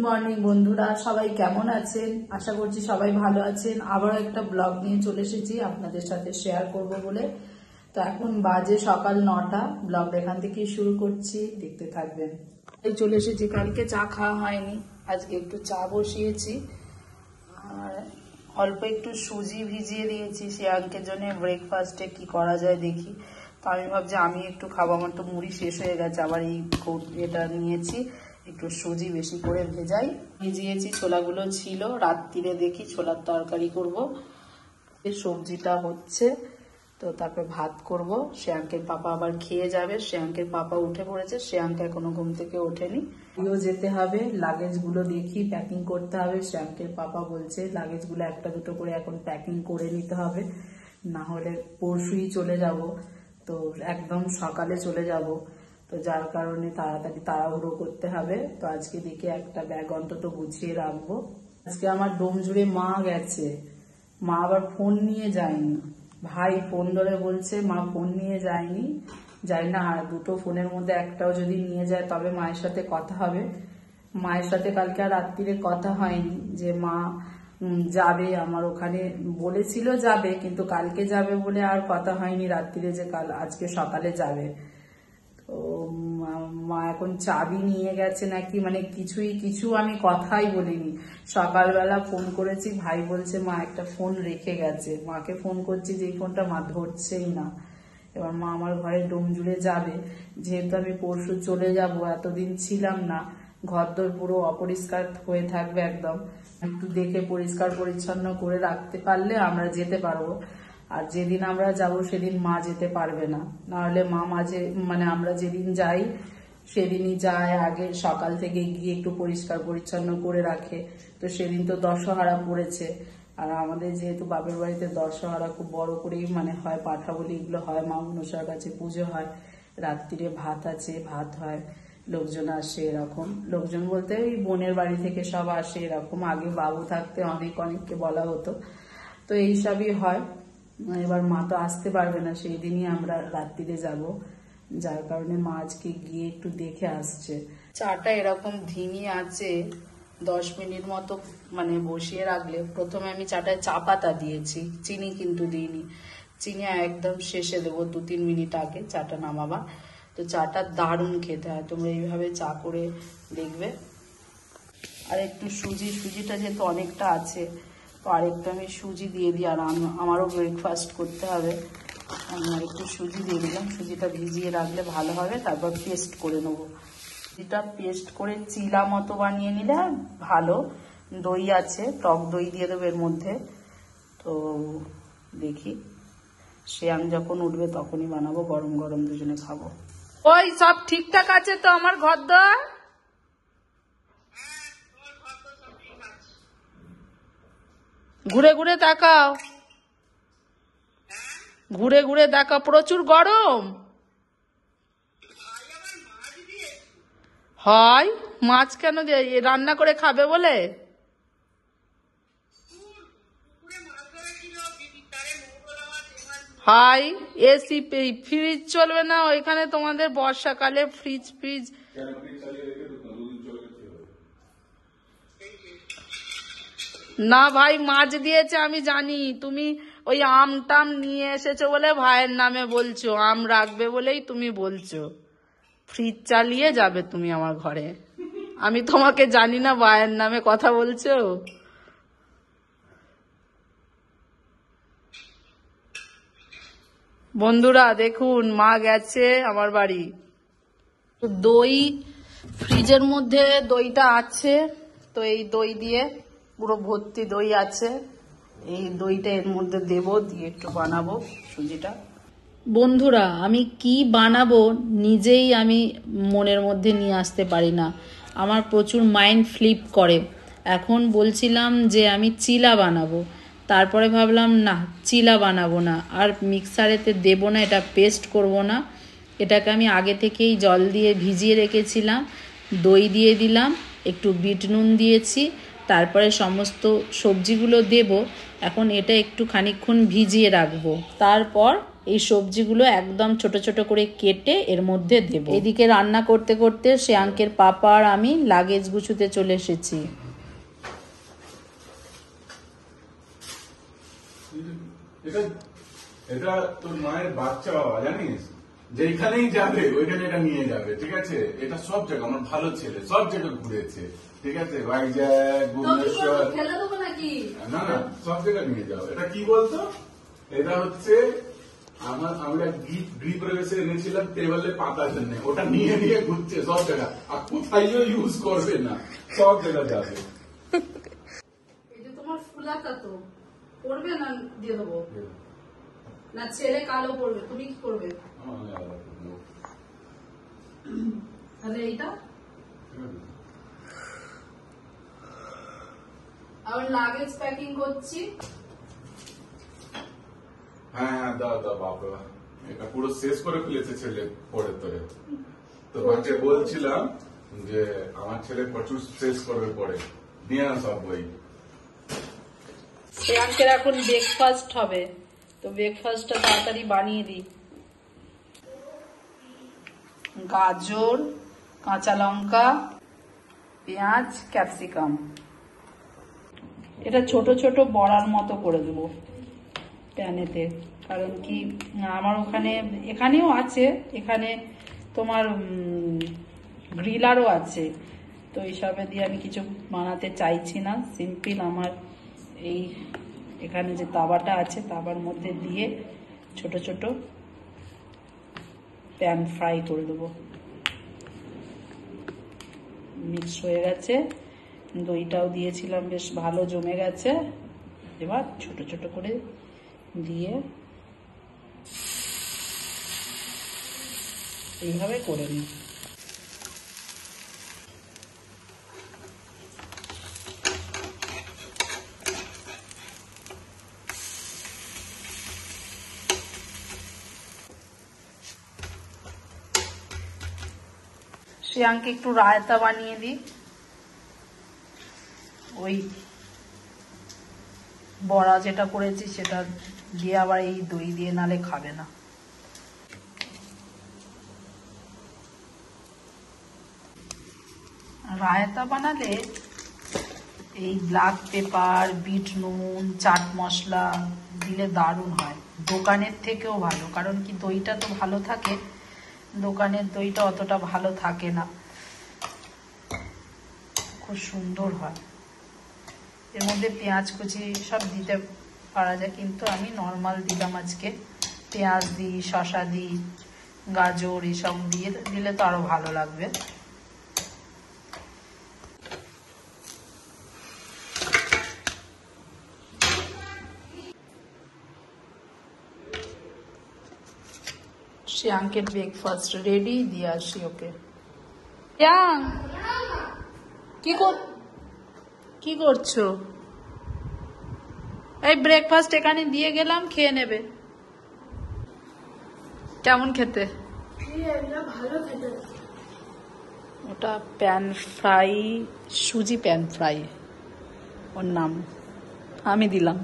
Morning বন্ধুরা, সবাই কেমন আছেন? আশা করছি সবাই ভালো আছেন। আবারও একটা ব্লগ নিয়ে চলে এসেছি আপনাদের সাথে শেয়ার করব বলে। তো এখন বাজে সকাল 9টা। ব্লগ এখান থেকে শুরু করছি, দেখতে থাকবেন। এই চলে এসেছি, কালকে চা খাওয়া হয়নি, আজকে একটু চা বসিয়েছি আর অল্প একটু সুজি ভিজিয়ে দিয়েছি শ্রেয়াঙ্কের জন্য ব্রেকফাস্টে কি করা যায় দেখি। তো আমি ভাবছি আমি একটু খাবো, আমার তো মুড়ি শেষ হয়ে গেছে, আবার এই এটা নিয়েছি, একটু সুজি বেশি করে ভেজাই। ভিজিয়েছি, ছোলাগুলো ছিল রাত্রিরে, দেখি ছোলার তরকারি করব। সবজিটা হচ্ছে, তো তারপর ভাত করব। শ্রেয়াঙ্কের পাপা আবার খেয়ে যাবে। শ্রেয়াঙ্কের পাপা উঠে পড়েছে, শ্রেয়াঙ্ক এখনো ঘুম থেকে ওঠেনি। যেতে হবে, লাগেজ গুলো দেখি প্যাকিং করতে হবে। শ্রেয়াঙ্কের পাপা বলছে লাগেজ গুলো একটা দুটো করে এখন প্যাকিং করে নিতে হবে, না হলে পরশুই চলে যাব। তো একদম সকালে চলে যাব, তো যার কারণে তাড়াতাড়ি তাড়াহুড়ো করতে হবে। তো আজকে দেখে একটা ব্যাগ অন্তত গুছিয়ে রাখবো। আজকে আমার ডোমজুড়ে মা গেছে, মা আবার ফোন নিয়ে যায়নি। ভাই ফোন ধরে বলছে মা ফোন নিয়ে যায়নি, যাই না, আর দুটো ফোনের মধ্যে একটাও যদি নিয়ে যায় তবে মায়ের সাথে কথা হবে। মায়ের সাথে কালকে আর রাত্রিরে কথা হয়নি যে মা যাবে আমার ওখানে, বলেছিল যাবে, কিন্তু কালকে যাবে বলে আর কথা হয়নি রাত্রিরে যে কাল আজকে সকালে যাবে। তো মা এখন চাবি নিয়ে গেছে নাকি, মানে কিছু আমি কথাই বলিনি। সকালবেলা ফোন করেছি, ভাই বলছে মা একটা ফোন রেখে গেছে। মাকে ফোন করছি, যে ফোনটা মা ধরছেই না। এবার মা আমার ঘরে ডোমজুড়ে যাবে, যেহেতু আমি পরশু চলে যাব, এতদিন ছিলাম না, ঘরদোর পুরো অপরিষ্কার হয়ে থাকবে, একদম একটু দেখে পরিষ্কার পরিচ্ছন্ন করে রাখতে পারলে আমরা যেতে পারবো। আর যেদিন আমরা যাব সেদিন মা যেতে পারবে না, নাহলে মা মাঝে মানে আমরা যেদিন যাই সেদিনই যায়, আগে সকাল থেকে গিয়ে একটু পরিষ্কার পরিচ্ছন্ন করে রাখে। তো সেদিন তো দশহারা পড়েছে, আর আমাদের যেহেতু বাপের বাড়িতে দশহারা খুব বড় করেই মানে হয়, পাঠা বলি এগুলো হয়, মা মনসার কাছে পুজো হয়, রাত্রিরে ভাত আছে, ভাত হয়, লোকজন আসে, এরকম লোকজন বলতে ওই বোনের বাড়ি থেকে সব আসে এরকম। আগে বাবু থাকতে অনেককে বলা হতো, তো এইসবই হয়। এবার মা তো আসতে পারবে না, সেই দিনই আমরা রাত্রিরে যাব, যার কারণে মা আজকে গিয়ে একটু দেখে আসছে। চাটা এরকম ধিমি আছে 10 মিনিট মতো মানে বসিয়ে রাখলে, প্রথমে আমি চাটায় চা পাতা দিয়েছি, চিনি কিন্তু দিইনি, চিনি একদম শেষে দেবো 2-3 মিনিট আগে চাটা নামাবা। তো চাটা দারুণ খেতে হয়, তোমরা এইভাবে চা করে দেখবে। আর একটু সুজিটা যেহেতু অনেকটা আছে, তো আরেকটু আমি সুজি দিয়ে দিই, আর আমারও ব্রেকফাস্ট করতে হবে। আমি একটু সুজি দিয়ে দিলাম, সুজিটা ভিজিয়ে রাখলে ভালো হবে, তারপর পেস্ট করে নেবো। সুজিটা পেস্ট করে চিলা মতো বানিয়ে নিলে ভালো। দই আছে, টক দই দিয়ে দেবো এর মধ্যে। তো দেখি শ্রেয়াঙ্ক যখন উঠবে তখনই বানাবো, গরম গরম দুজনে খাবো। ওই সব ঠিকঠাক আছে তো আমার ঘরদোর? ঘুরে ঘুরে তাকাও, ঘুরে ঘুরে তাকাও, প্রচুর গরম হয়। মাছ কেন রান্না করে খাবে বলে? হাই, এসি ফ্রিজ চলবে না ওইখানে তোমাদের? বর্ষাকালে ফ্রিজ না ভাই, মাছ দিয়েছে আমি জানি। তুমি ওই আম টাম নিয়ে এসেছো বলে ভাইয়ের নামে বলছো, আম রাখবে বলেই তুমি বলছো। ফ্রিজ চালিয়ে যাবে তুমি আমার ঘরে, আমি তোমাকে জানি না ভাইয়ের নামে কথা বলছো। বন্ধুরা দেখুন, মা গেছে আমার বাড়ি। দই ফ্রিজের মধ্যে দইটা আছে, তো এই দই দিয়ে পুরো ভর্তি দই আছে, এই দইটা এর মধ্যে দেব, দিয়ে একটু বানাবো সুজিটা। বন্ধুরা আমি কি বানাবো নিজেই আমি মনের মধ্যে নিয়ে আসতে পারি না, আমার প্রচুর মাইন্ড ফ্লিপ করে। এখন বলছিলাম যে আমি চিলা বানাবো, তারপরে ভাবলাম না চিলা বানাবো না, আর মিক্সারেতে দেবো না, এটা পেস্ট করব না। এটাকে আমি আগে থেকেই জল দিয়ে ভিজিয়ে রেখেছিলাম, দই দিয়ে দিলাম, একটু বিট নুন দিয়েছি, তারপরে সমস্ত সবজিগুলো দেব। এখন এটা একটু খানিকক্ষণ ভিজিয়ে রাখবো, তারপর এই সবজিগুলো একদম ছোট ছোট করে কেটে এর মধ্যে দেব। এদিকে রান্না করতে করতে শ্রেয়াঙ্কের পাপা আর আমি লাগেজ গুছুতে চলে এসেছি। এটা তোর মায়ের বাচ্চা বাবা, জানিস, যেখানেই যাবে ওইখানে এটা নিয়ে যাবে, ঠিক আছে? এটা সব জায়গা, আমার ভালো ছেলে সব জায়গায় ঘুরেছে, ঠিক আছে? ভাইজ্যাক, ভুবনেশ্বর, না না সব জায়গায় নিয়ে যাও। এটা কি বলতো, এটা হচ্ছে আমরা গৃহপ্রবেশে এনেছিলাম টেবিলে পাতার জন্য, ওটা নিয়ে নিয়ে ঘুরছে সব জায়গা, আর কোথায়ও ইউজ করবে না, সব জায়গায় যাবে। তোমার ফুলাতা তো পড়বে না, দিয়ে দেবো না, ছেলে কালো পড়বে, তুমি কি করবে? তাহলে এইটা আর লাগেজ প্যাকিং করছি। হ্যাঁ দাও দাও, বাবা এটা পুরো শেষ করে ফেলেছে ছেলে পড়ে তোরে। তো মাকে বলছিলাম যে আমার ছেলে প্রচুর শেষ করবে পড়ে, নিয়ে না সব বই। শ্রেয়াঙ্কের এখন ব্রেকফাস্ট হবে, তো ব্রেকফাস্টটা তাড়াতাড়ি বানিয়ে দিই। গাজর, কাঁচা লঙ্কা, পেঁয়াজ, ক্যাপসিকাম, এটা ছোট ছোট বড়ার মতো করে দেবো প্যানেতে। কারণ কি আমার এখানেও আছে, এখানে তোমার গ্রিলারও আছে, তো এইসবে দিয়ে আমি কিছু বানাতে চাইছি না। সিম্পল আমার এই এখানে যে তাওয়াটা আছে তাওয়ার মধ্যে দিয়ে ছোট ছোট প্যান ফ্রাই করে দেবো। মিক্স হয়ে গেছে, দইটাও দিয়েছিলাম, বেশ ভালো জমে গেছে। এবার ছোট ছোট করে দিয়ে এইভাবে করে নিই। শ্রেয়াঙ্কে একটু রায়তা বানিয়ে দিই, ওই বড়া যেটা করেছি সেটা দিয়ে, আবার এই দই দিয়ে নালে খাবে না। রায়তা বানালে এই ব্ল্যাক পেপার, বিট নুন, চাট মশলা দিলে দারুণ হয়, দোকানের থেকেও ভালো। কারণ কি দইটা তো ভালো থাকে, দোকানের দইটা অতটা ভালো থাকে না, খুব সুন্দর হয়। এর মধ্যে পেঁয়াজ কুচি সব দিতে পারা যায়, কিন্তু আমি নর্মাল দিলাম আজকে। পেঁয়াজ দিই, শসা দিই, গাজর এসব দিয়ে দিলে তো আরো ভালো লাগবে। শ্রেয়াঙ্কের ব্রেকফাস্ট রেডি, দিয়ে আসি ওকে। কি করছো? এই ব্রেকফাস্ট এখানে দিয়ে গেলাম, খেয়ে নেবে। কেমন খেতে? ওটা প্যান ফ্রাই, সুজি প্যান ফ্রাই ওর নাম, আমি দিলাম।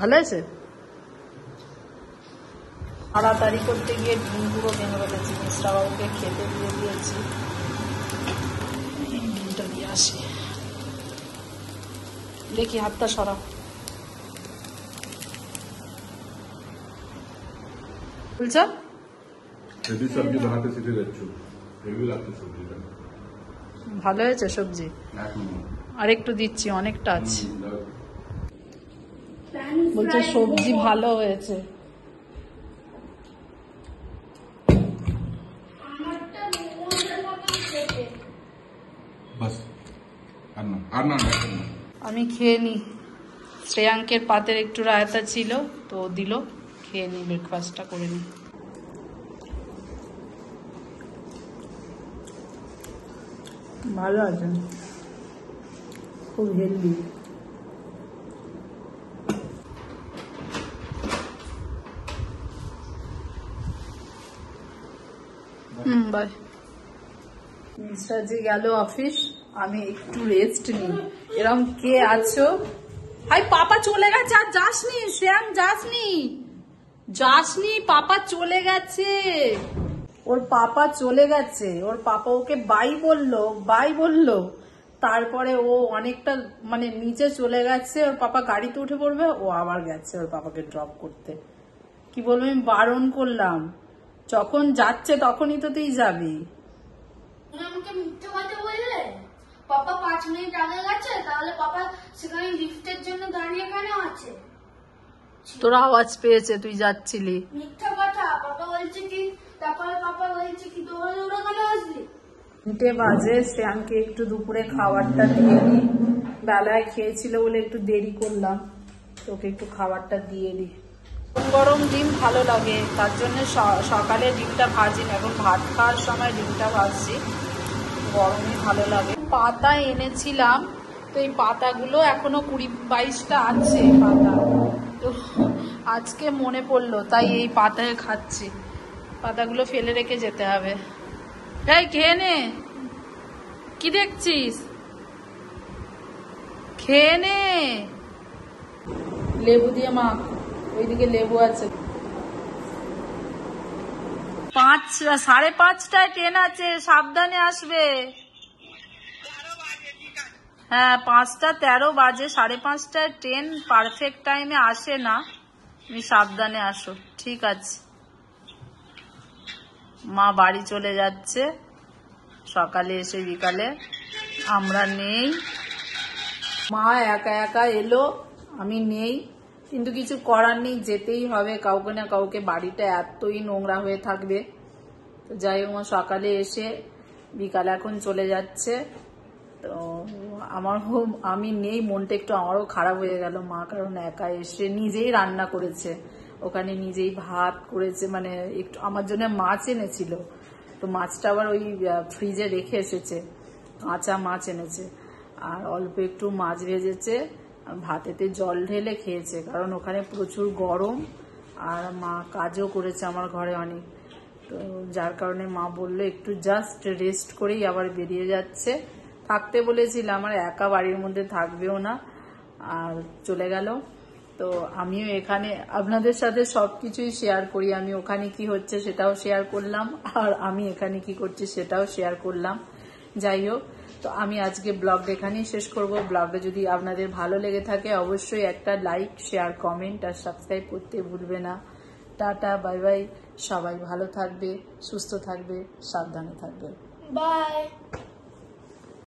ভালো আছে? তাড়াতাড়ি করতে গিয়ে ডিম পুরো ভেঙে ফেলেছি, মিশ্রা বাবুকে খেতে দিয়ে দিয়েছি। ডিমটা দিয়ে আসি, দেখি হাতটা সরাও। বলছো সবজি বানাতে শিখে যাচ্ছ, ভালো হয়েছে সবজি? আর একটু দিচ্ছি, অনেকটা আছে। বলছে সবজি ভালো হয়েছে। আমি খেয়ে নি, শ্রেয়াঙ্কের পাতের একটু রায়তা ছিল তো দিল, খেয়ে নি, ব্রেকফাস্টটা করে নি। ভালো আছে, খুব হেলদি। বাই। মিশ্রাজি গেল অফিস, আমি একটু রেস্ট নিই। এরকম কে আছো? হাই পাপা চলে গেছে, আর যাসনি শ্রেয়াঙ্ক, যাসনি। যাসনি, পাপা চলে গেছে, ওর পাপা চলে গেছে, ওর পাপা ওকে বাই বললো, তারপরে ও অনেকটা মানে নিচে চলে গেছে, ওর পাপা গাড়িতে উঠে পড়বে, ও আবার গেছে ওর পাপাকে ড্রপ করতে। কি বলবো, আমি বারণ করলাম, যখন যাচ্ছে তখনই তো তুই যাবি। আমাকে মিথ্যে কথা বললে, পাপা 5 মিনিট আগে গেছে, তাহলে পাপা সেখানে লিফটের জন্য দাঁড়িয়ে কেন আছে? তোর আওয়াজ পেয়েছে তুই যাচ্ছিলি। মিথ্যা কথা, পাপা বলছে কি, তারপরে পাপা বলছে কি দৌড়ে কেন আসলি? 3টে বাজে, শ্রেয়ানকে একটু দুপুরে খাবারটা দিয়ে নি, বেলায় খেয়েছিল বলে একটু দেরি করলাম, তোকে একটু খাবারটা দিয়ে নি। গরম ডিম ভালো লাগে, তার জন্য সকালে ডিমটা ভাজি না, এখন ভাত খাওয়ার সময় ডিমটা ভাজছি, গরমই ভালো লাগে। পাতা এনেছিলাম, তো এই পাতাগুলো এখনো 20-22টা আছে পাতা, তো আজকে মনে পড়লো তাই এই পাতায় খাচ্ছি। পাতাগুলো ফেলে রেখে যেতে হবে। এই খেয়ে নে, কি দেখছিস, খেয়ে নে। লেবু দিয়ে মাখ, ওইদিকে লেবু আছে। 5:30টায় ট্রেন আছে, সাবধানে আসবে। হ্যাঁ, 5:13 বাজে, 5:30টায় ট্রেন পারফেক্ট টাইমে আসে না, তুমি সাবধানে আসো, ঠিক আছে। মা বাড়ি চলে যাচ্ছে, সকালে এসে বিকালে আমরা নেই, মা একা একা এলো, আমি নেই, কিন্তু কিছু করার নেই, যেতেই হবে কাউকে না কাউকে, বাড়িটা এতই নোংরা হয়ে থাকবে। তো যাই হোক, সকালে এসে বিকালে এখন চলে যাচ্ছে, তো আমি নেই, মনটা একটু আমারও খারাপ হয়ে গেল। মা কারণ একা এসে নিজেই রান্না করেছে, ওখানে নিজেই ভাত করেছে, মানে একটু আমার জন্য মাছ এনেছিল, তো মাছটা আবার ওই ফ্রিজে রেখে এসেছে, কাঁচা মাছ এনেছে, আর অল্প একটু মাছ ভেজেছে, ভাতেতে জল ঢেলে খেয়েছে, কারণ ওখানে প্রচুর গরম, আর মা কাজও করেছে আমার ঘরে অনেক, তো যার কারণে মা বললো একটু জাস্ট রেস্ট করেই আবার বেরিয়ে যাচ্ছে। থাকতে বলেছিলাম, আর একা বাড়ির মধ্যে থাকবেও না, আর চলে গেল। তো আমিও এখানে আপনাদের সাথে সবকিছুই শেয়ার করি, আমি ওখানে কি হচ্ছে সেটাও শেয়ার করলাম, আর আমি এখানে কি করছি সেটাও শেয়ার করলাম। যাই হোক, তো আমি আজকে ব্লগটা এখানেই শেষ করব। ব্লগটা যদি আপনাদের ভালো লেগে থাকে অবশ্যই একটা লাইক, শেয়ার, কমেন্ট আর সাবস্ক্রাইব করতে ভুলবে না। টাটা, বাই বাই, সবাই ভালো থাকবে, সুস্থ থাকবে, সাবধানে থাকবে, বাই।